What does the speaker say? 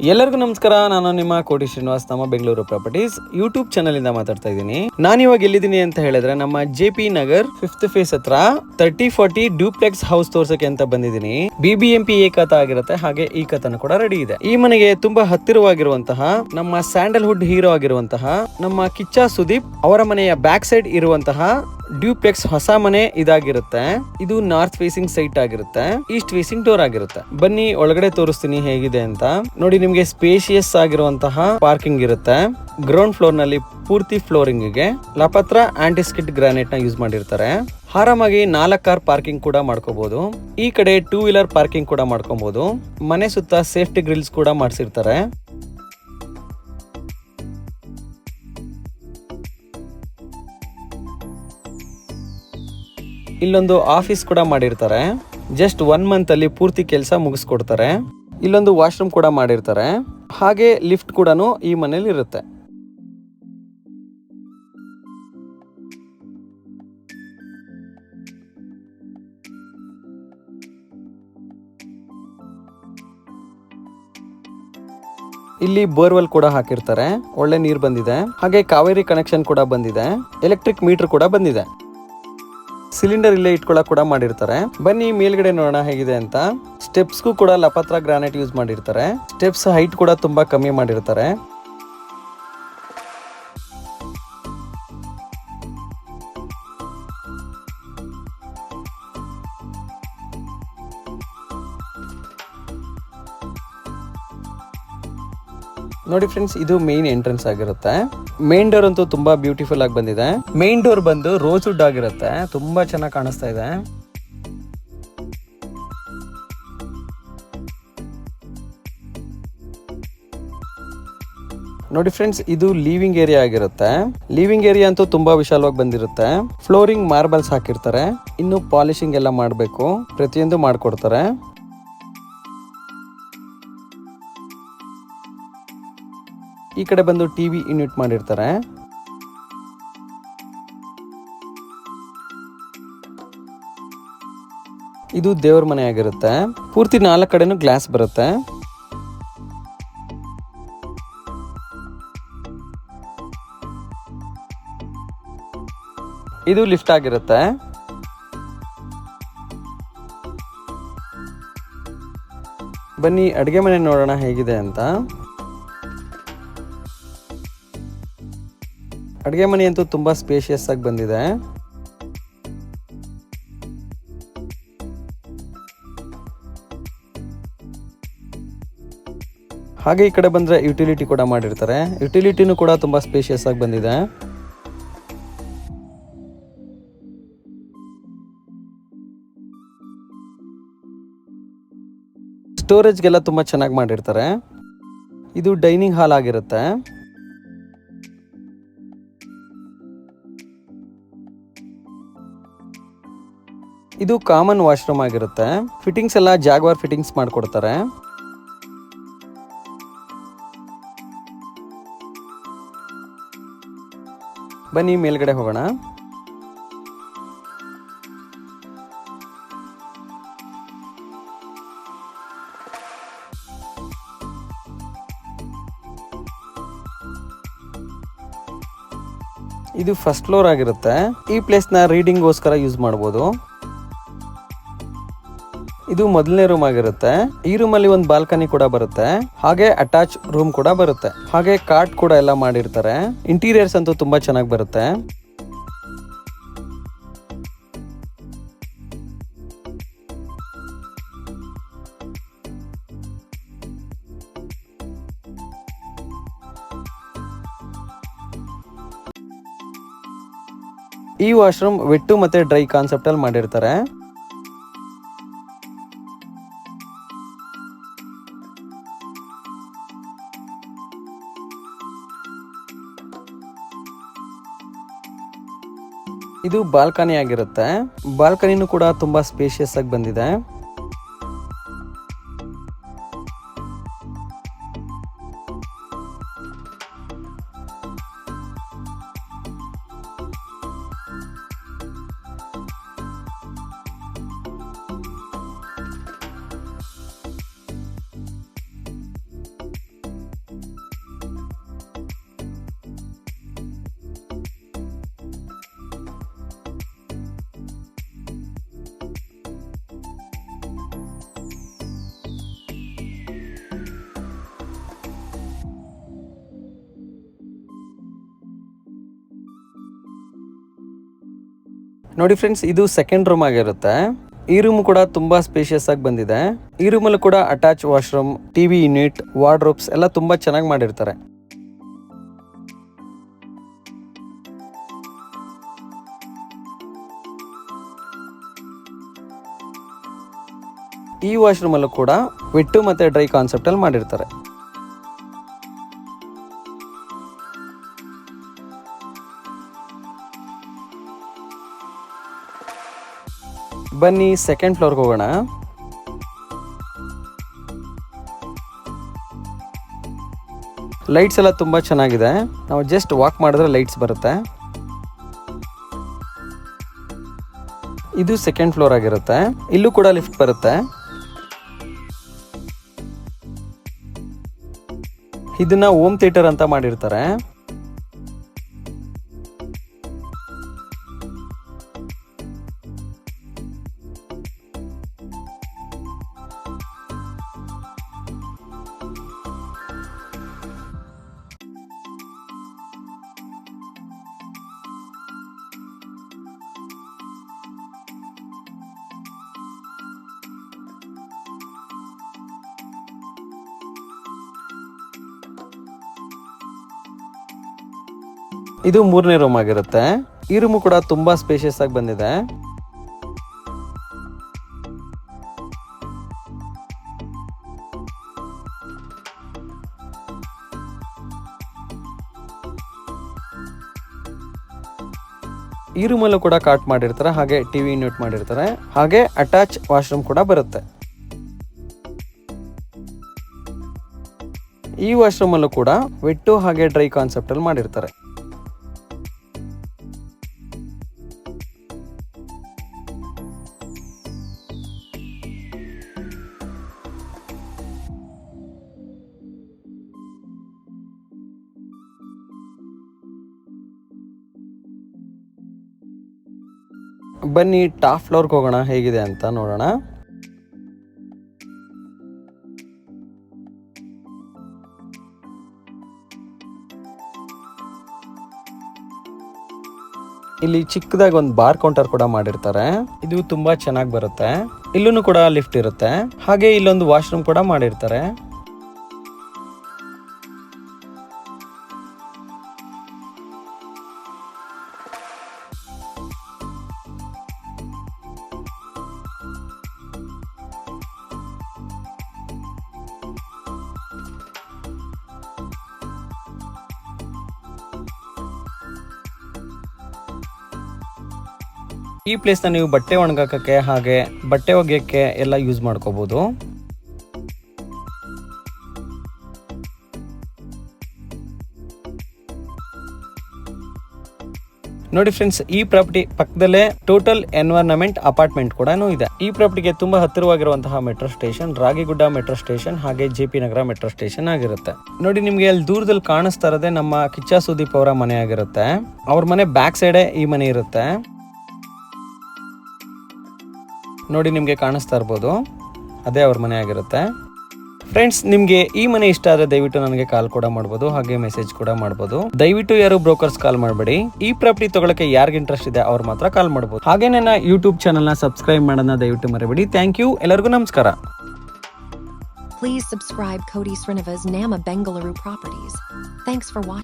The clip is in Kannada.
ಎಲ್ಲರಿಗೂ ನಮಸ್ಕಾರ. ನಾನು ನಿಮ್ಮ ಕೋಟಿ ಶ್ರೀನಿವಾಸ್, ನಮ್ಮ ಬೆಂಗಳೂರು ಪ್ರಾಪರ್ಟೀಸ್ ಯೂಟ್ಯೂಬ್ ಚಾನಲ್ ಇಂದ ಮಾತಾಡ್ತಾ ಇದ್ದೀನಿ. ನಾನು ಇವಾಗ ಎಲ್ಲಿದ್ದೀನಿ ಅಂತ ಹೇಳಿದ್ರೆ ನಮ್ಮ JP ನಗರ್ 5th ಫೇಸ್ ಹತ್ರ 3040 ಡ್ಯೂಪ್ಲೆಕ್ಸ್ ಹೌಸ್ ತೋರ್ಸಕ್ಕೆ ಅಂತ ಬಂದಿದ್ದೀನಿ. BBMP ಖಾತಾ ಆಗಿರುತ್ತೆ, ಹಾಗೆ ಈ ಖಾತಾನು ಕೂಡ ರೆಡಿ ಇದೆ. ಈ ಮನೆಗೆ ತುಂಬಾ ಹತ್ತಿರವಾಗಿರುವಂತಹ ನಮ್ಮ ಸ್ಯಾಂಡಲ್ವುಡ್ ಹೀರೋ ಆಗಿರುವಂತಹ ನಮ್ಮ ಕಿಚ್ಚ ಸುದೀಪ್ ಅವರ ಮನೆಯ ಬ್ಯಾಕ್ ಸೈಡ್ ಇರುವಂತಹ ಡ್ಯೂಪ್ಲೆಕ್ಸ್ ಹೊಸ ಮನೆ ಇದಾಗಿರುತ್ತೆ. ಇದು ನಾರ್ತ್ ಫೇಸಿಂಗ್ ಸೈಟ್ ಆಗಿರುತ್ತೆ, ಈಸ್ಟ್ ಫೇಸಿಂಗ್ ಡೋರ್ ಆಗಿರುತ್ತೆ. ಬನ್ನಿ ಒಳಗಡೆ ತೋರಿಸ್ತೀನಿ ಹೇಗಿದೆ ಅಂತ. ನೋಡಿ, ನಿಮ್ಗೆ ಸ್ಪೇಷಿಯಸ್ ಆಗಿರುವಂತಹ ಪಾರ್ಕಿಂಗ್ ಇರುತ್ತೆ. ಗ್ರೌಂಡ್ ಫ್ಲೋರ್ ನಲ್ಲಿ ಪೂರ್ತಿ ಫ್ಲೋರಿಂಗ್ ಗೆ ಲಪತ್ರ ಆಂಟಿಸ್ಕಿಟ್ ಗ್ರಾನೈಟ್ ನ ಯೂಸ್ ಮಾಡಿರ್ತಾರೆ. ಆರಾಮಾಗಿ 4 ಕಾರ್ ಪಾರ್ಕಿಂಗ್ ಕೂಡ ಮಾಡ್ಕೋಬಹುದು. ಈ ಕಡೆ 2 ವೀಲರ್ ಪಾರ್ಕಿಂಗ್ ಕೂಡ ಮಾಡ್ಕೋಬಹುದು. ಮನೆ ಸುತ್ತ ಸೇಫ್ಟಿ ಗ್ರಿಲ್ಸ್ ಕೂಡ ಮಾಡಿಸಿರ್ತಾರೆ. ಇಲ್ಲೊಂದು ಆಫೀಸ್ ಕೂಡ ಮಾಡಿರ್ತಾರೆ. ಜಸ್ಟ್ 1 ಮಂತ್ ಅಲ್ಲಿ ಪೂರ್ತಿ ಕೆಲಸ ಮುಗಿಸ್ಕೊಡ್ತಾರೆ. ಇಲ್ಲೊಂದು ವಾಶ್ರೂಮ್ ಕೂಡ ಮಾಡಿರ್ತಾರೆ, ಹಾಗೆ ಲಿಫ್ಟ್ ಕೂಡ ಈ ಮನೇಲಿ ಇರುತ್ತೆ. ಇಲ್ಲಿ ಬೋರ್ವೆಲ್ ಕೂಡ ಹಾಕಿರ್ತಾರೆ, ಒಳ್ಳೆ ನೀರು ಬಂದಿದೆ. ಹಾಗೆ ಕಾವೇರಿ ಕನೆಕ್ಷನ್ ಕೂಡ ಬಂದಿದೆ, ಎಲೆಕ್ಟ್ರಿಕ್ ಮೀಟರ್ ಕೂಡ ಬಂದಿದೆ. ಸಿಲಿಂಡರ್ ಇಲ್ಲೇ ಇಟ್ಕೊಳ್ಳಕ್ ಕೂಡ ಮಾಡಿರ್ತಾರೆ. ಬನ್ನಿ ಮೇಲ್ಗಡೆ ನೋಡೋಣ ಹೇಗಿದೆ ಅಂತ. ಸ್ಟೆಪ್ಸ್ಗೂ ಕೂಡ ಲಪತ್ರ ಗ್ರಾನೈಟ್ ಯೂಸ್ ಮಾಡಿರ್ತಾರೆ. ಸ್ಟೆಪ್ಸ್ ಹೈಟ್ ಕೂಡ ತುಂಬಾ ಕಮ್ಮಿ ಮಾಡಿರ್ತಾರೆ. ನೋಡಿ ಫ್ರೆಂಡ್ಸ್, ಇದು ಮೇನ್ ಎಂಟ್ರೆನ್ಸ್ ಆಗಿರುತ್ತೆ. ಮೇನ್ ಡೋರ್ ಅಂತೂ ತುಂಬಾ ಬ್ಯೂಟಿಫುಲ್ ಆಗಿ ಬಂದಿದೆ. ಮೇನ್ ಡೋರ್ ಬಂದು ರೋಸ್ ವುಡ್ ಆಗಿರುತ್ತೆ, ತುಂಬಾ ಚೆನ್ನಾಗಿ ಕಾಣಿಸ್ತಾ ಇದೆ. ನೋಡಿ ಫ್ರೆಂಡ್ಸ್, ಇದು ಲಿವಿಂಗ್ ಏರಿಯಾ ಆಗಿರುತ್ತೆ. ಲಿವಿಂಗ್ ಏರಿಯಾ ಅಂತೂ ತುಂಬಾ ವಿಶಾಲವಾಗಿ ಬಂದಿರುತ್ತೆ. ಫ್ಲೋರಿಂಗ್ ಮಾರ್ಬಲ್ಸ್ ಹಾಕಿರ್ತಾರೆ. ಇನ್ನು ಪಾಲಿಶಿಂಗ್ ಎಲ್ಲ ಮಾಡಬೇಕು, ಪ್ರತಿಯೊಂದು ಮಾಡ್ಕೊಡ್ತಾರೆ. ಈ ಕಡೆ ಬಂದು ಟಿವಿ ಯೂನಿಟ್ ಮಾಡಿರ್ತಾರೆ. ಇದು ದೇವ್ರ ಮನೆ ಆಗಿರುತ್ತೆ. ಪೂರ್ತಿ 4 ಕಡೆನೂ ಗ್ಲಾಸ್ ಬರುತ್ತೆ. ಇದು ಲಿಫ್ಟ್ ಆಗಿರುತ್ತೆ. ಬನ್ನಿ ಅಡುಗೆ ಮನೆ ನೋಡೋಣ ಹೇಗಿದೆ ಅಂತ. ಅಡುಗೆ ಮನೆ ಅಂತೂ ತುಂಬಾ ಸ್ಪೇಷಿಯಸ್ ಆಗಿ ಬಂದಿದೆ. ಹಾಗೆ ಈ ಕಡೆ ಬಂದ್ರೆ ಯುಟಿಲಿಟಿ ಕೂಡ ಮಾಡಿರ್ತಾರೆ. ಯುಟಿಲಿಟಿನೂ ಕೂಡ ತುಂಬಾ ಸ್ಪೇಷಿಯಸ್ ಆಗಿ ಬಂದಿದೆ. ಸ್ಟೋರೇಜ್ಗೆಲ್ಲ ತುಂಬಾ ಚೆನ್ನಾಗಿ ಮಾಡಿರ್ತಾರೆ. ಇದು ಡೈನಿಂಗ್ ಹಾಲ್ ಆಗಿರುತ್ತೆ. ಇದು ಕಾಮನ್ ವಾಶ್ರೂಮ್ ಆಗಿರುತ್ತೆ. ಫಿಟ್ಟಿಂಗ್ಸ್ ಎಲ್ಲ ಜಾಗ್ವಾರ್ ಫಿಟ್ಟಿಂಗ್ಸ್ ಮಾಡ್ಕೊಡ್ತಾರೆ. ಬನ್ನಿ ಮೇಲ್ಗಡೆ ಹೋಗೋಣ. ಇದು ಫಸ್ಟ್ ಫ್ಲೋರ್ ಆಗಿರುತ್ತೆ. ಈ ಪ್ಲೇಸ್ ನ ರೀಡಿಂಗ್ ಗೋಸ್ಕರ ಯೂಸ್ ಮಾಡಬಹುದು. ಇದು ಮೊದಲನೇ ರೂಮ್ ಆಗಿರುತ್ತೆ. ಈ ರೂಮ್ ಅಲ್ಲಿ ಒಂದು ಬಾಲ್ಕನಿ ಕೂಡ ಬರುತ್ತೆ, ಹಾಗೆ ಅಟ್ಯಾಚ್ ರೂಮ್ ಕೂಡ ಬರುತ್ತೆ. ಹಾಗೆ ಕಾಟ್ ಕೂಡ ಎಲ್ಲ ಮಾಡಿರ್ತಾರೆ. ಇಂಟೀರಿಯರ್ಸ್ ಅಂತೂ ತುಂಬಾ ಚೆನ್ನಾಗಿ ಬರುತ್ತೆ. ಈ ವಾಶ್ರೂಮ್ ವೆಟ್ಟು ಮತ್ತೆ ಡ್ರೈ ಕಾನ್ಸೆಪ್ಟ್ ಅಲ್ಲಿ ಮಾಡಿರ್ತಾರೆ. ಇದು ಬಾಲ್ಕನಿ ಆಗಿರುತ್ತೆ. ಬಾಲ್ಕನಿನೂ ಕೂಡ ತುಂಬಾ ಸ್ಪೇಷಿಯಸ್ ಆಗಿ ಬಂದಿದೆ. ನೋಡಿ ಫ್ರೆಂಡ್ಸ್, ಇದು ಸೆಕೆಂಡ್ ರೂಮ್ ಆಗಿರುತ್ತೆ. ಈ ರೂಮ್ ಕೂಡ ತುಂಬಾ ಸ್ಪೇಷಿಯಸ್ ಆಗಿ ಬಂದಿದೆ. ಈ ರೂಮಲ್ಲೂ ಕೂಡ attach washroom, TV unit, wardrobes ಎಲ್ಲ ತುಂಬಾ ಚೆನ್ನಾಗಿ ಮಾಡಿರ್ತಾರೆ. ಈ ವಾಶ್ರೂಮ್ ಅಲ್ಲೂ ಕೂಡ ವೆಟ್ಟು ಮತ್ತೆ ಡ್ರೈ ಕಾನ್ಸೆಪ್ಟ್ ಅಲ್ಲಿ ಮಾಡಿರ್ತಾರೆ. ಬನ್ನಿ ಸೆಕೆಂಡ್ ಫ್ಲೋರ್ಗೆ ಹೋಗೋಣ. ಲೈಟ್ಸ್ ಎಲ್ಲ ತುಂಬಾ ಚೆನ್ನಾಗಿದೆ. ನಾವು ಜಸ್ಟ್ ವಾಕ್ ಮಾಡಿದ್ರೆ ಲೈಟ್ಸ್ ಬರುತ್ತೆ. ಇದು ಸೆಕೆಂಡ್ ಫ್ಲೋರ್ ಆಗಿರುತ್ತೆ. ಇಲ್ಲೂ ಕೂಡ ಲಿಫ್ಟ್ ಬರುತ್ತೆ. ಇದನ್ನ ಹೋಮ್ ಥಿಯೇಟರ್ ಅಂತ ಮಾಡಿರ್ತಾರೆ. ಇದು ಮೂರನೇ ರೂಮ್ ಆಗಿರುತ್ತೆ. ಈ ರೂಮ್ ಕೂಡ ತುಂಬಾ ಸ್ಪೇಷಿಯಸ್ ಆಗಿ ಬಂದಿದೆ. ಈ ರೂಮಲ್ಲೂ ಕೂಡ ಕಾಟ್ ಮಾಡಿರ್ತಾರೆ, ಹಾಗೆ ಟಿವಿ ಯೂನಿಟ್ ಮಾಡಿರ್ತಾರೆ, ಹಾಗೆ ಅಟ್ಯಾಚ್ ವಾಶ್ರೂಮ್ ಕೂಡ ಬರುತ್ತೆ. ಈ ವಾಶ್ರೂಮ್ ಅಲ್ಲೂ ಕೂಡ ವೆಟ್ಟು ಹಾಗೆ ಡ್ರೈ ಕಾನ್ಸೆಪ್ಟ್ ಅಲ್ಲಿ ಮಾಡಿರ್ತಾರೆ. ಬನ್ನಿ ಟಾಪ್ ಫ್ಲೋರ್ಗೆ ಹೋಗೋಣ, ಹೇಗಿದೆ ಅಂತ ನೋಡೋಣ. ಇಲ್ಲಿ ಚಿಕ್ಕದಾಗಿ ಒಂದು ಬಾರ್ ಕೌಂಟರ್ ಕೂಡ ಮಾಡಿರ್ತಾರೆ. ಇದು ತುಂಬಾ ಚೆನ್ನಾಗಿ ಬರುತ್ತೆ. ಇಲ್ಲೂ ಕೂಡ ಲಿಫ್ಟ್ ಇರುತ್ತೆ, ಹಾಗೆ ಇಲ್ಲೊಂದು ವಾಶ್ರೂಮ್ ಕೂಡ ಮಾಡಿರ್ತಾರೆ. ಈ ಪ್ಲೇಸ್ನ ನೀವು ಬಟ್ಟೆ ಒಣಗಾಕಕ್ಕೆ ಹಾಗೆ ಬಟ್ಟೆ ಒಗೆಯಕ್ಕೆ ಎಲ್ಲ ಯೂಸ್ ಮಾಡ್ಕೋಬಹುದು. ನೋಡಿ ಫ್ರೆಂಡ್ಸ್, ಈ ಪ್ರಾಪರ್ಟಿ ಪಕ್ಕದಲ್ಲೇ ಟೋಟಲ್ ಎನ್ವೈರನ್ಮೆಂಟ್ ಅಪಾರ್ಟ್ಮೆಂಟ್ ಕೂಡ ಇದೆ. ಈ ಪ್ರಾಪರ್ಟಿಗೆ ತುಂಬಾ ಹತ್ತಿರವಾಗಿರುವಂತಹ metro station Ragigudda metro station ಹಾಗೆ ಜೆಪಿ ನಗರ ಮೆಟ್ರೋ ಸ್ಟೇಷನ್ ಆಗಿರುತ್ತೆ. ನೋಡಿ, ನಿಮ್ಗೆ ಅಲ್ಲಿ ದೂರದಲ್ಲಿ ಕಾಣಿಸ್ತಾ ಇರೋದೇ ನಮ್ಮ ಕಿಚ್ಚ ಸುದೀಪ್ ಅವರ ಮನೆ ಆಗಿರುತ್ತೆ. ಅವ್ರ ಮನೆ ಬ್ಯಾಕ್ ಸೈಡೇ ಈ ಮನೆ ಇರುತ್ತೆ. ನೋಡಿ, ನಿಮಗೆ ಕಾಣಿಸ್ತಾ ಇರ್ಬೋದು, ಅದೇ ಅವ್ರ ಮನೆ ಆಗಿರುತ್ತೆ. ಫ್ರೆಂಡ್ಸ್, ನಿಮಗೆ ಈ ಮನೆ ಇಷ್ಟ ಆದರೆ ದಯವಿಟ್ಟು ನನಗೆ ಕಾಲ್ ಕೂಡ ಮಾಡ್ಬೋದು, ಹಾಗೆ ಮೆಸೇಜ್ ಕೂಡ ಮಾಡ್ಬೋದು. ದಯವಿಟ್ಟು ಯಾರು ಬ್ರೋಕರ್ಸ್ ಕಾಲ್ ಮಾಡಬೇಡಿ. ಈ ಪ್ರಾಪರ್ಟಿ ತಗೊಳಕ್ಕೆ ಯಾರಿಗೆ ಇಂಟ್ರೆಸ್ಟ್ ಇದೆ ಅವ್ರು ಮಾತ್ರ ಕಾಲ್ ಮಾಡ್ಬೋದು. ಹಾಗೆ ನನ್ನ ಯೂಟ್ಯೂಬ್ ಚಾನಲ್ನ ಸಬ್ಸ್ಕ್ರೈಬ್ ಮಾಡೋದನ್ನ ದಯವಿಟ್ಟು ಮರಿಬೇಡಿ. ಥ್ಯಾಂಕ್ ಯು, ಎಲ್ಲರಿಗೂ ನಮಸ್ಕಾರ. Please subscribe Koti Sriniva's Nama Bengaluru Properties. Thanks for watching.